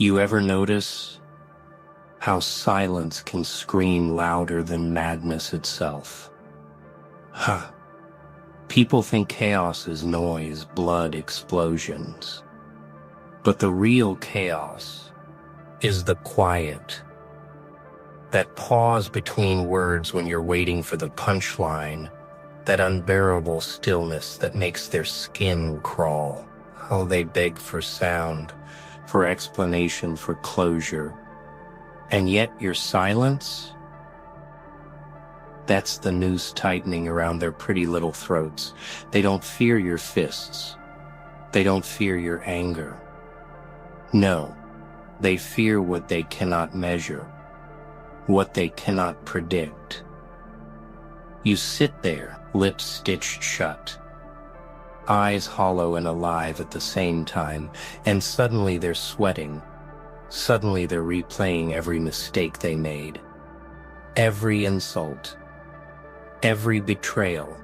You ever notice how silence can scream louder than madness itself? Huh. People think chaos is noise, blood, explosions. But the real chaos is the quiet. That pause between words when you're waiting for the punchline. That unbearable stillness that makes their skin crawl. Oh, they beg for sound, for explanation, for closure. And yet your silence? That's the noose tightening around their pretty little throats. They don't fear your fists. They don't fear your anger. No, they fear what they cannot measure, what they cannot predict. You sit there, lips stitched shut, eyes hollow and alive at the same time, and suddenly they're sweating. Suddenly they're replaying every mistake they made, every insult, every betrayal.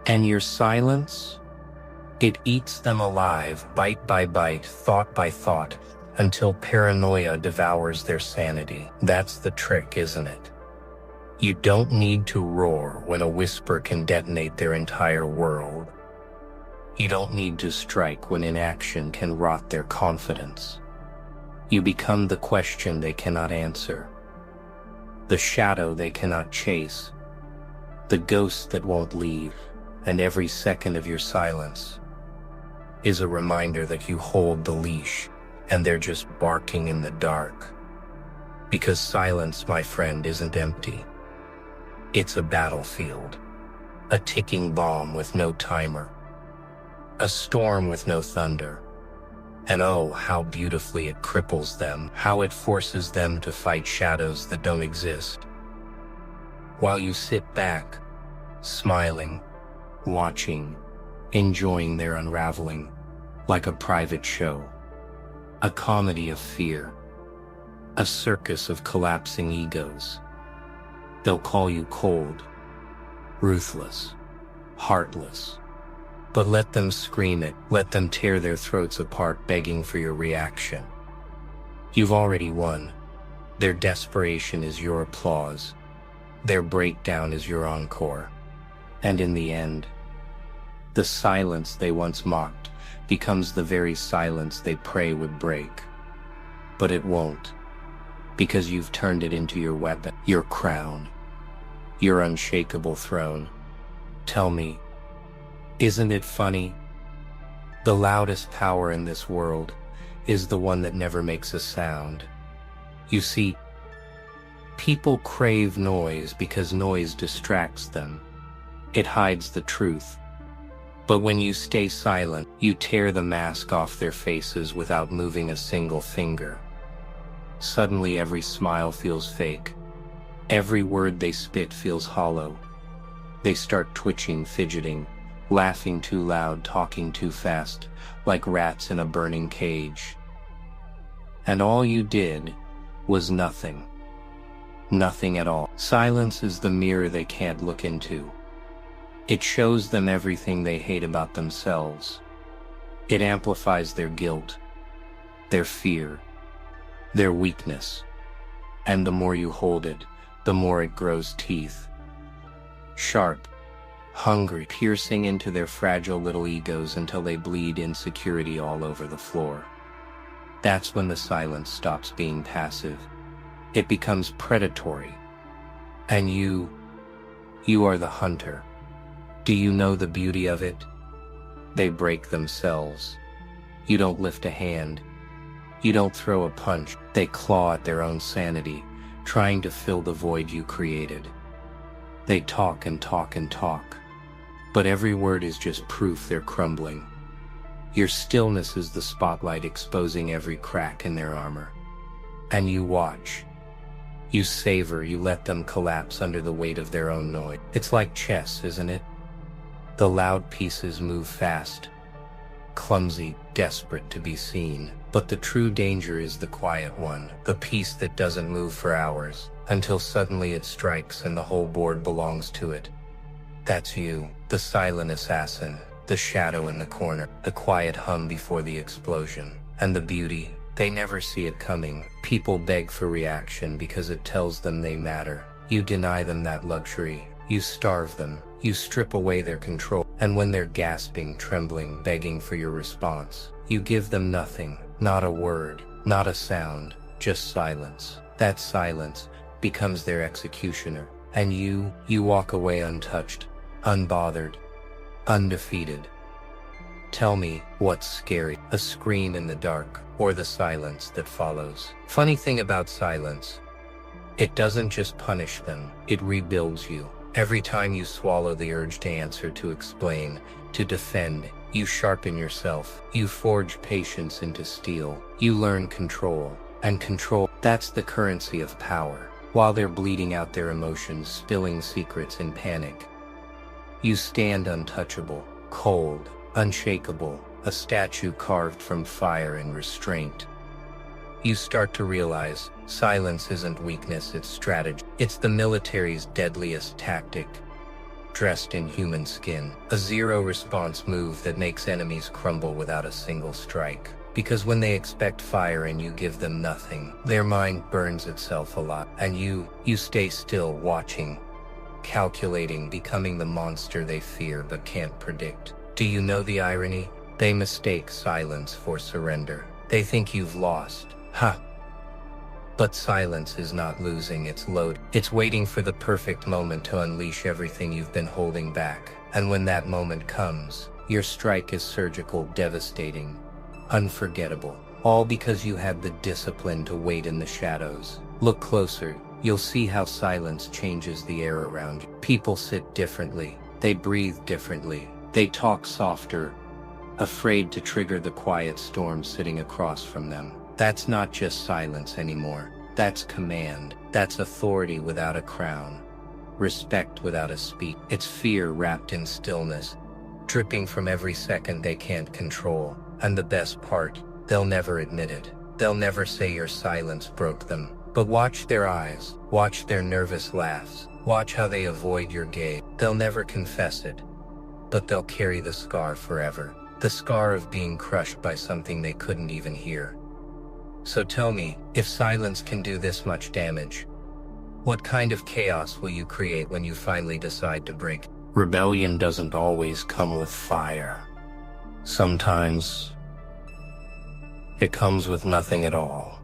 And your silence? It eats them alive, bite by bite, thought by thought, until paranoia devours their sanity. That's the trick, isn't it? You don't need to roar when a whisper can detonate their entire world. You don't need to strike when inaction can rot their confidence. You become the question they cannot answer, the shadow they cannot chase, the ghost that won't leave, and every second of your silence is a reminder that you hold the leash and they're just barking in the dark. Because silence, my friend, isn't empty. It's a battlefield, a ticking bomb with no timer, a storm with no thunder. And oh, how beautifully it cripples them, how it forces them to fight shadows that don't exist. While you sit back, smiling, watching, enjoying their unraveling, like a private show, a comedy of fear, a circus of collapsing egos. They'll call you cold, ruthless, heartless. But let them scream it, let them tear their throats apart begging for your reaction. You've already won. Their desperation is your applause. Their breakdown is your encore. And in the end, the silence they once mocked becomes the very silence they pray would break. But it won't, because you've turned it into your weapon, your crown, your unshakable throne. Tell me, isn't it funny? The loudest power in this world is the one that never makes a sound. You see, people crave noise because noise distracts them. It hides the truth. But when you stay silent, you tear the mask off their faces without moving a single finger. Suddenly every smile feels fake. Every word they spit feels hollow. They start twitching, fidgeting, laughing too loud, talking too fast, like rats in a burning cage. And all you did was nothing. Nothing at all. Silence is the mirror they can't look into. It shows them everything they hate about themselves. It amplifies their guilt, their fear, their weakness. And the more you hold it, the more it grows teeth. Sharp, hungry, piercing into their fragile little egos until they bleed insecurity all over the floor. That's when the silence stops being passive. It becomes predatory. And you are the hunter. Do you know the beauty of it? They break themselves. You don't lift a hand. You don't throw a punch. They claw at their own sanity, trying to fill the void you created. They talk and talk and talk, but every word is just proof they're crumbling. Your stillness is the spotlight exposing every crack in their armor. And you watch. You savor, you let them collapse under the weight of their own noise. It's like chess, isn't it? The loud pieces move fast, clumsy, desperate to be seen. But the true danger is the quiet one, the piece that doesn't move for hours, until suddenly it strikes and the whole board belongs to it. That's you, the silent assassin, the shadow in the corner, the quiet hum before the explosion. And the beauty, They never see it coming. People beg for reaction because it tells them they matter. You deny them that luxury. You starve them. You strip away their control. And when they're gasping, trembling, begging for your response, you give them nothing. Not a word, not a sound, just silence. That silence becomes their executioner. And you walk away untouched, unbothered, undefeated. Tell me what's scary, a scream in the dark, or the silence that follows. Funny thing about silence, it doesn't just punish them, it rebuilds you. Every time you swallow the urge to answer, to explain, to defend, you sharpen yourself. You forge patience into steel. You learn control. And control, that's the currency of power. While they're bleeding out their emotions, spilling secrets in panic, you stand untouchable, cold, unshakable, a statue carved from fire and restraint. You start to realize silence isn't weakness, it's strategy. It's the military's deadliest tactic, dressed in human skin. A zero-response move that makes enemies crumble without a single strike. Because when they expect fire and you give them nothing, their mind burns itself alive. And you stay still, watching, calculating, becoming the monster they fear but can't predict. Do you know the irony? They mistake silence for surrender. They think you've lost. Ha! But silence is not losing, it's loaded. It's waiting for the perfect moment to unleash everything you've been holding back. And when that moment comes, your strike is surgical, devastating, unforgettable. All because you had the discipline to wait in the shadows. Look closer, you'll see how silence changes the air around you. People sit differently. They breathe differently. They talk softer, afraid to trigger the quiet storm sitting across from them. That's not just silence anymore. That's command. That's authority without a crown. Respect without a speech. It's fear wrapped in stillness, dripping from every second they can't control. And the best part, they'll never admit it. They'll never say your silence broke them. But watch their eyes. Watch their nervous laughs. Watch how they avoid your gaze. They'll never confess it, but they'll carry the scar forever. The scar of being crushed by something they couldn't even hear. So tell me, if silence can do this much damage, what kind of chaos will you create when you finally decide to break? Rebellion doesn't always come with fire. Sometimes it comes with nothing at all.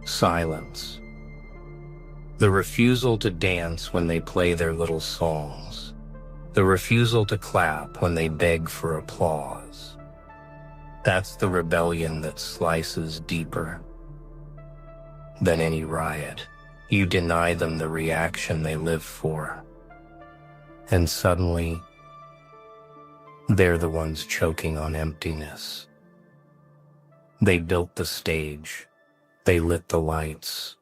Silence. The refusal to dance when they play their little songs. The refusal to clap when they beg for applause. That's the rebellion that slices deeper than any riot. You deny them the reaction they live for. And suddenly, they're the ones choking on emptiness. They built the stage. They lit the lights.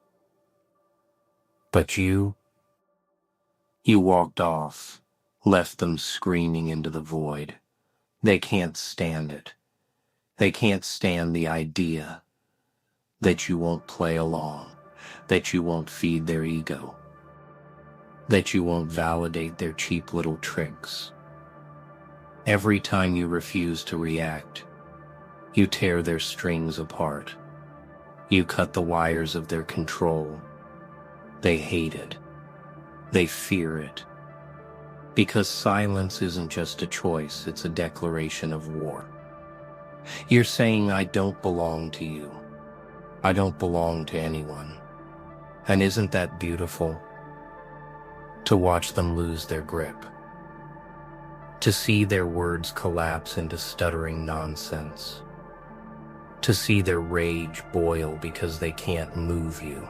But you walked off, left them screaming into the void. They can't stand it. They can't stand the idea that you won't play along, that you won't feed their ego, that you won't validate their cheap little tricks. Every time you refuse to react, you tear their strings apart. You cut the wires of their control. They hate it. They fear it. Because silence isn't just a choice, it's a declaration of war. You're saying, I don't belong to you. I don't belong to anyone. And isn't that beautiful? To watch them lose their grip. To see their words collapse into stuttering nonsense. To see their rage boil because they can't move you.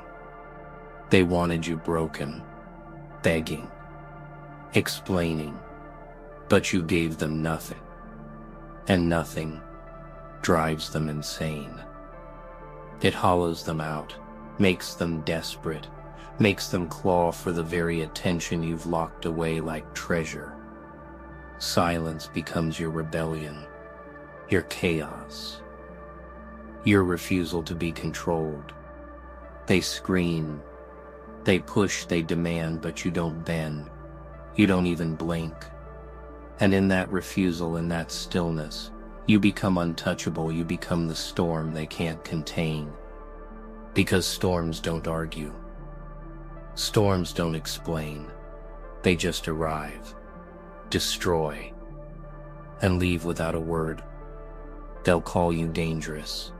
They wanted you broken, begging, explaining, but you gave them nothing. And nothing drives them insane. It hollows them out, makes them desperate, makes them claw for the very attention you've locked away like treasure. Silence becomes your rebellion, your chaos, your refusal to be controlled. They scream, they push, they demand, but you don't bend. You don't even blink. And in that refusal, in that stillness, You become untouchable, you become the storm they can't contain. Because storms don't argue. Storms don't explain. They just arrive, destroy, and leave without a word. They'll call you dangerous.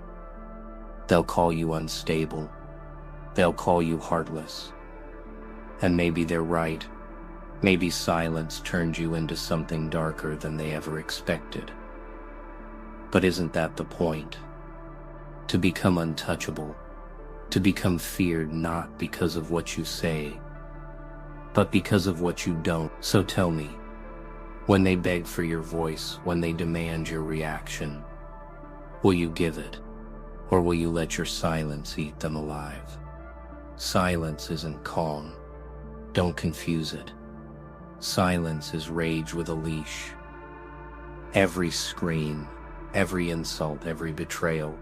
They'll call you unstable. They'll call you heartless. And maybe they're right. Maybe silence turned you into something darker than they ever expected. But isn't that the point? To become untouchable. To become feared not because of what you say, but because of what you don't. So tell me, when they beg for your voice, when they demand your reaction, will you give it? Or will you let your silence eat them alive? Silence isn't calm. Don't confuse it. Silence is rage with a leash. Every scream, every insult, every betrayal,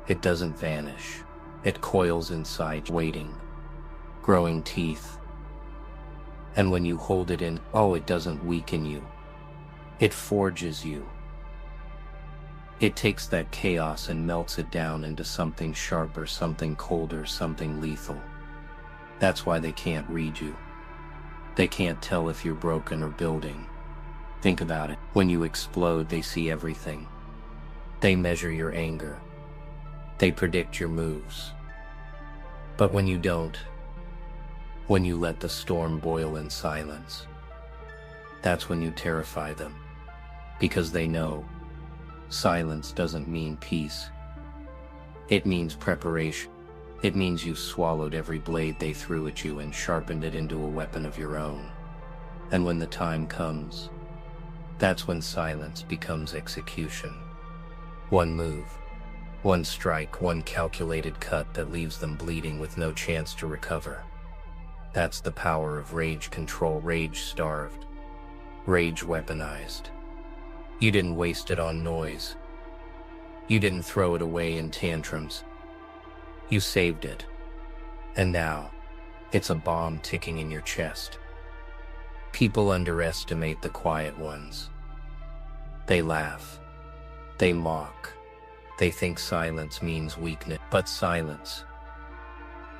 it doesn't vanish. It coils inside, waiting, growing teeth. And when you hold it in, it doesn't weaken you. It forges you. It takes that chaos and melts it down into something sharper, something colder, something lethal. That's why they can't read you. They can't tell if you're broken or building. Think about it. When you explode, they see everything. They measure your anger. They predict your moves. But when you don't, when you let the storm boil in silence, that's when you terrify them. Because they know silence doesn't mean peace. It means preparation. It means you swallowed every blade they threw at you and sharpened it into a weapon of your own. And when the time comes, that's when silence becomes execution. One move, one strike, one calculated cut that leaves them bleeding with no chance to recover. That's the power of rage control, rage starved, rage weaponized. You didn't waste it on noise. You didn't throw it away in tantrums. You saved it. And now, it's a bomb ticking in your chest. People underestimate the quiet ones. They laugh. They mock. They think silence means weakness. But silence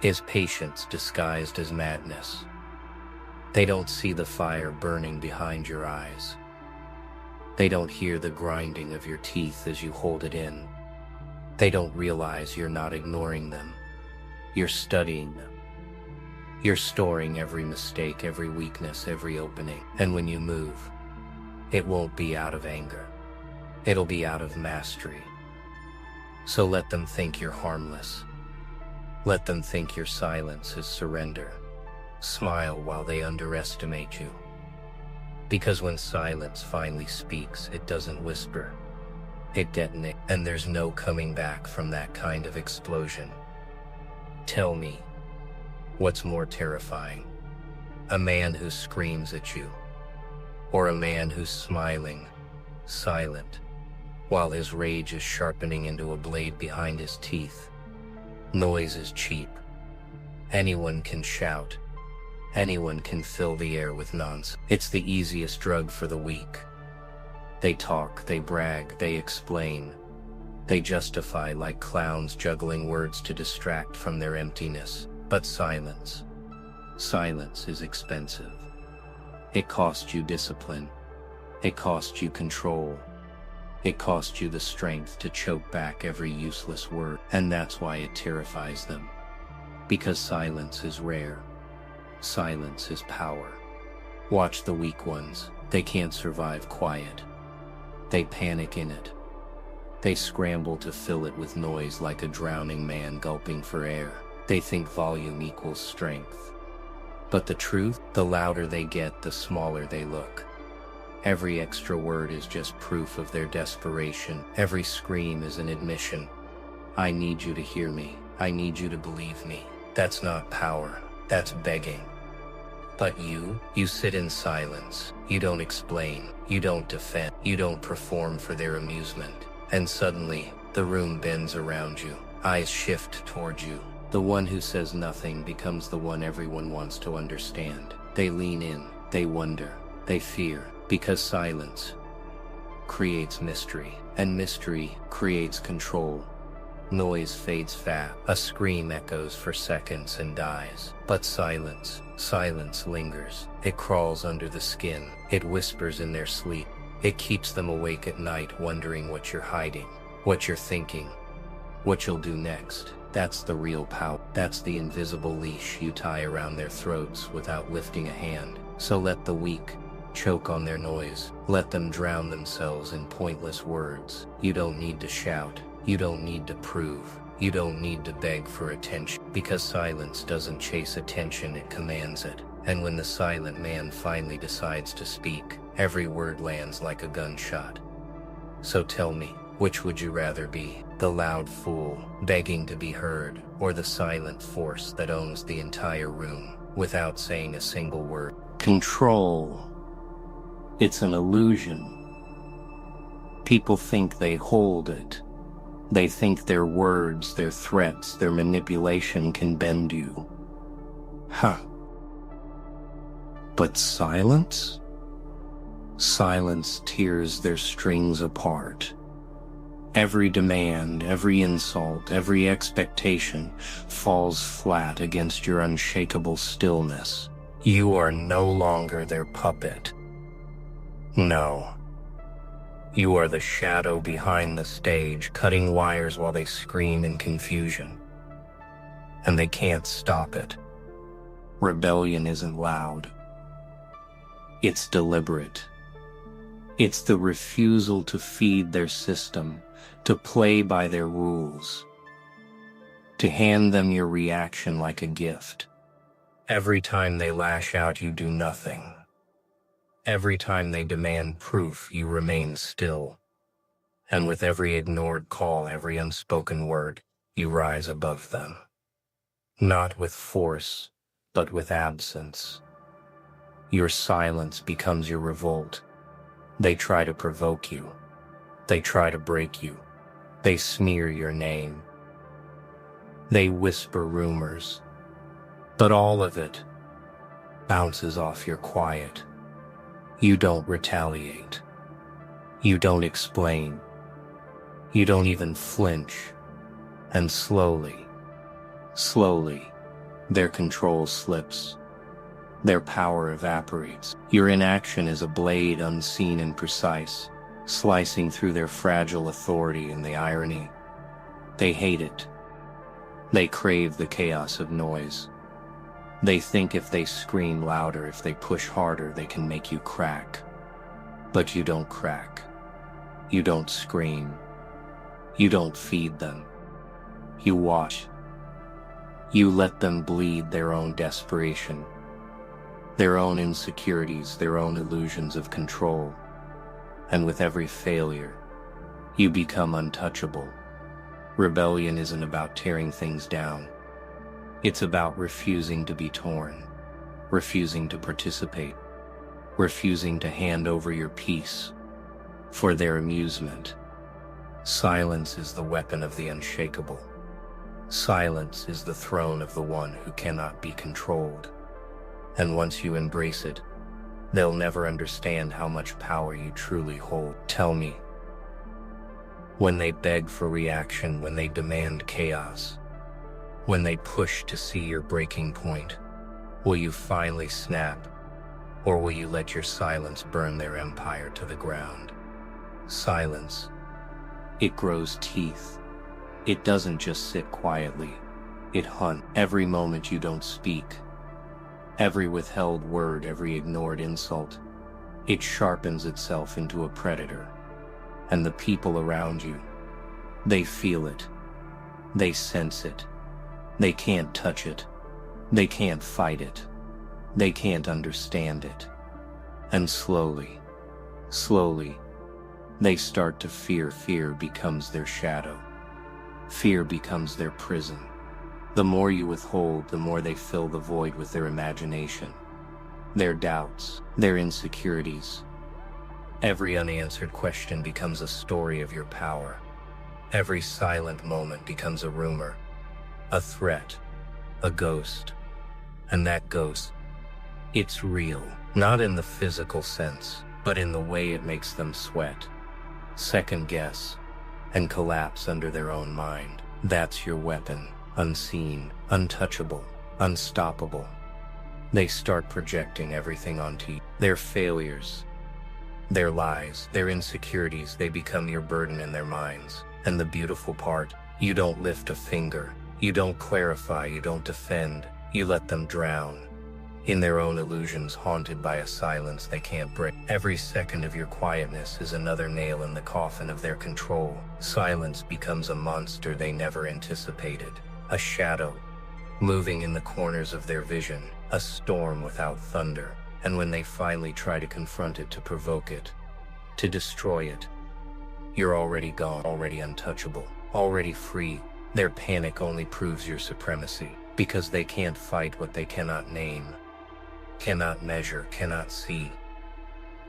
is patience disguised as madness. They don't see the fire burning behind your eyes. They don't hear the grinding of your teeth as you hold it in. They don't realize you're not ignoring them. You're studying them. You're storing every mistake, every weakness, every opening. And when you move, it won't be out of anger. It'll be out of mastery. So let them think you're harmless. Let them think your silence is surrender. Smile while they underestimate you. Because when silence finally speaks, it doesn't whisper. It detonates, and there's no coming back from that kind of explosion. Tell me, what's more terrifying? A man who screams at you, or a man who's smiling, silent, while his rage is sharpening into a blade behind his teeth? Noise is cheap. Anyone can shout. Anyone can fill the air with nonsense. It's the easiest drug for the weak. They talk, they brag, they explain. They justify like clowns juggling words to distract from their emptiness. But silence is expensive. It costs you discipline. It costs you control. It costs you the strength to choke back every useless word. And that's why it terrifies them. Because silence is rare. Silence is power. Watch the weak ones. They can't survive quiet. They panic in it. They scramble to fill it with noise like a drowning man gulping for air. They think volume equals strength. But the truth, the louder they get, the smaller they look. Every extra word is just proof of their desperation. Every scream is an admission. I need you to hear me. I need you to believe me. That's not power. That's begging. But you sit in silence. You don't explain. You don't defend. You don't perform for their amusement. And suddenly, the room bends around you. Eyes shift toward you. The one who says nothing becomes the one everyone wants to understand. They lean in. They wonder. They fear. Because silence creates mystery, and mystery creates control. Noise fades fast, a scream echoes for seconds and dies. But silence lingers. It crawls under the skin. It whispers in their sleep. It keeps them awake at night, wondering what you're hiding, what you're thinking, what you'll do next. That's the real power. That's the invisible leash you tie around their throats without lifting a hand. So let the weak choke on their noise. Let them drown themselves in pointless words. You don't need to shout. You don't need to prove. You don't need to beg for attention. Because silence doesn't chase attention, it commands it. And when the silent man finally decides to speak, every word lands like a gunshot. So tell me, which would you rather be? The loud fool, begging to be heard, or the silent force that owns the entire room, without saying a single word? Control. It's an illusion. People think they hold it. They think their words, their threats, their manipulation can bend you. But silence? Silence tears their strings apart. Every demand, every insult, every expectation falls flat against your unshakable stillness. You are no longer their puppet. No. You are the shadow behind the stage, cutting wires while they scream in confusion. And they can't stop it. Rebellion isn't loud. It's deliberate. It's the refusal to feed their system, to play by their rules, to hand them your reaction like a gift. Every time they lash out, you do nothing. Every time they demand proof, you remain still. And with every ignored call, every unspoken word, you rise above them. Not with force, but with absence. Your silence becomes your revolt. They try to provoke you. They try to break you. They smear your name. They whisper rumors. But all of it bounces off your quiet. You don't retaliate. You don't explain. You don't even flinch. And slowly, their control slips. Their power evaporates. Your inaction is a blade unseen and precise, slicing through their fragile authority. And the irony, they hate it. They crave the chaos of noise. They think if they scream louder, if they push harder, they can make you crack. But you don't crack. You don't scream. You don't feed them. You watch. You let them bleed their own desperation, their own insecurities, their own illusions of control. And with every failure, you become untouchable. Rebellion isn't about tearing things down. It's about refusing to be torn, refusing to participate, refusing to hand over your peace for their amusement. Silence is the weapon of the unshakable. Silence is the throne of the one who cannot be controlled. And once you embrace it, they'll never understand how much power you truly hold. Tell me, when they beg for reaction, when they demand chaos, when they push to see your breaking point, will you finally snap, or will you let your silence burn their empire to the ground? Silence. It grows teeth. It doesn't just sit quietly. It hunts. Every moment you don't speak, every withheld word, every ignored insult, it sharpens itself into a predator. And the people around you, they feel it. They sense it. They can't touch it. They can't fight it. They can't understand it. And slowly, they start to fear. Fear becomes their shadow. Fear becomes their prison. The more you withhold, the more they fill the void with their imagination, their doubts, their insecurities. Every unanswered question becomes a story of your power. Every silent moment becomes a rumor, a threat, a ghost. And that ghost, it's real, not in the physical sense, but in the way it makes them sweat, second guess, and collapse under their own mind. That's your weapon, unseen, untouchable, unstoppable. They start projecting everything onto you. Their failures, their lies, their insecurities, they become your burden in their minds. And the beautiful part, you don't lift a finger, you don't clarify, you don't defend, you let them drown in their own illusions, haunted by a silence they can't break. Every second of your quietness is another nail in the coffin of their control. Silence becomes a monster they never anticipated, a shadow moving in the corners of their vision, a storm without thunder. And when they finally try to confront it, to provoke it, to destroy it, you're already gone, already untouchable, already free. Their panic only proves your supremacy, because they can't fight what they cannot name, cannot measure, cannot see.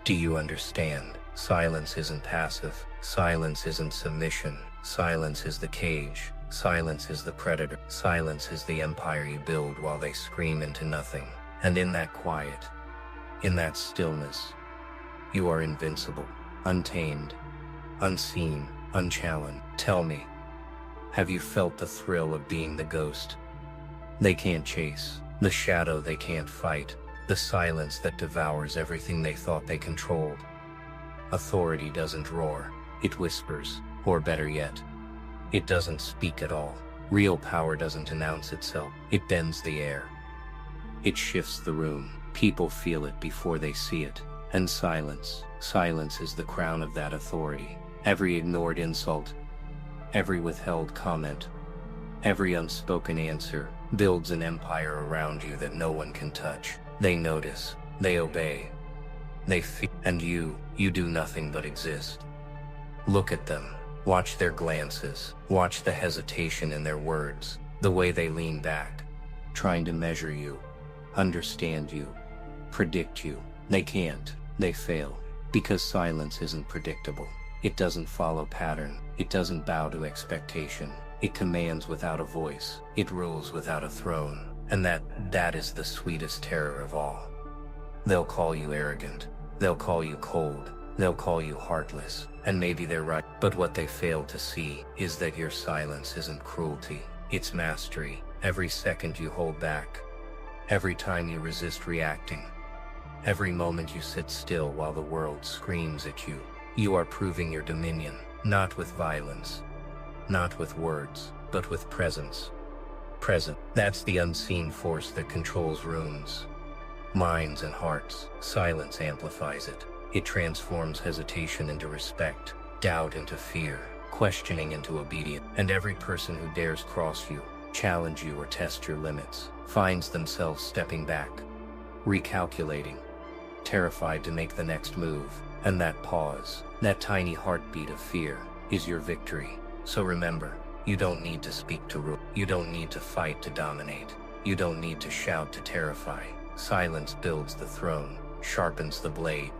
Do you understand? Silence isn't passive. Silence isn't submission. Silence is the cage. Silence is the predator. Silence is the empire you build while they scream into nothing. And in that quiet, in that stillness, you are invincible, untamed, unseen, unchallenged. Tell me, have you felt the thrill of being the ghost they can't chase, the shadow they can't fight, the silence that devours everything they thought they controlled? Authority doesn't roar, it whispers, or better yet, it doesn't speak at all. Real power doesn't announce itself, it bends the air. It shifts the room. People feel it before they see it. And silence is the crown of that authority. Every ignored insult, every withheld comment, every unspoken answer builds an empire around you that no one can touch. They notice, they obey, they feel, and you do nothing but exist. Look at them, watch their glances, watch the hesitation in their words, the way they lean back, trying to measure you, understand you, predict you. They can't, they fail, because silence isn't predictable. It doesn't follow pattern, it doesn't bow to expectation. It commands without a voice, it rules without a throne. And that is the sweetest terror of all. They'll call you arrogant, they'll call you cold, they'll call you heartless, and maybe they're right. But what they fail to see is that your silence isn't cruelty, it's mastery. Every second you hold back, every time you resist reacting, every moment you sit still while the world screams at you, you are proving your dominion, not with violence, not with words, but with presence. Present. That's the unseen force that controls rooms, minds, and hearts. Silence amplifies it. It transforms hesitation into respect, doubt into fear, questioning into obedience. And every person who dares cross you, challenge you, or test your limits finds themselves stepping back, recalculating, terrified to make the next move. And that pause, that tiny heartbeat of fear, is your victory. So remember, you don't need to speak to rule. You don't need to fight to dominate. You don't need to shout to terrify. Silence builds the throne, sharpens the blade,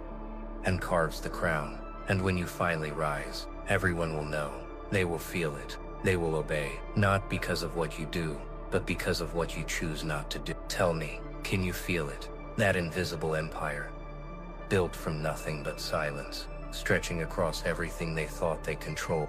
and carves the crown. And when you finally rise, everyone will know. They will feel it. They will obey, not because of what you do, but because of what you choose not to do. Tell me, can you feel it? That invisible empire, built from nothing but silence, stretching across everything they thought they controlled.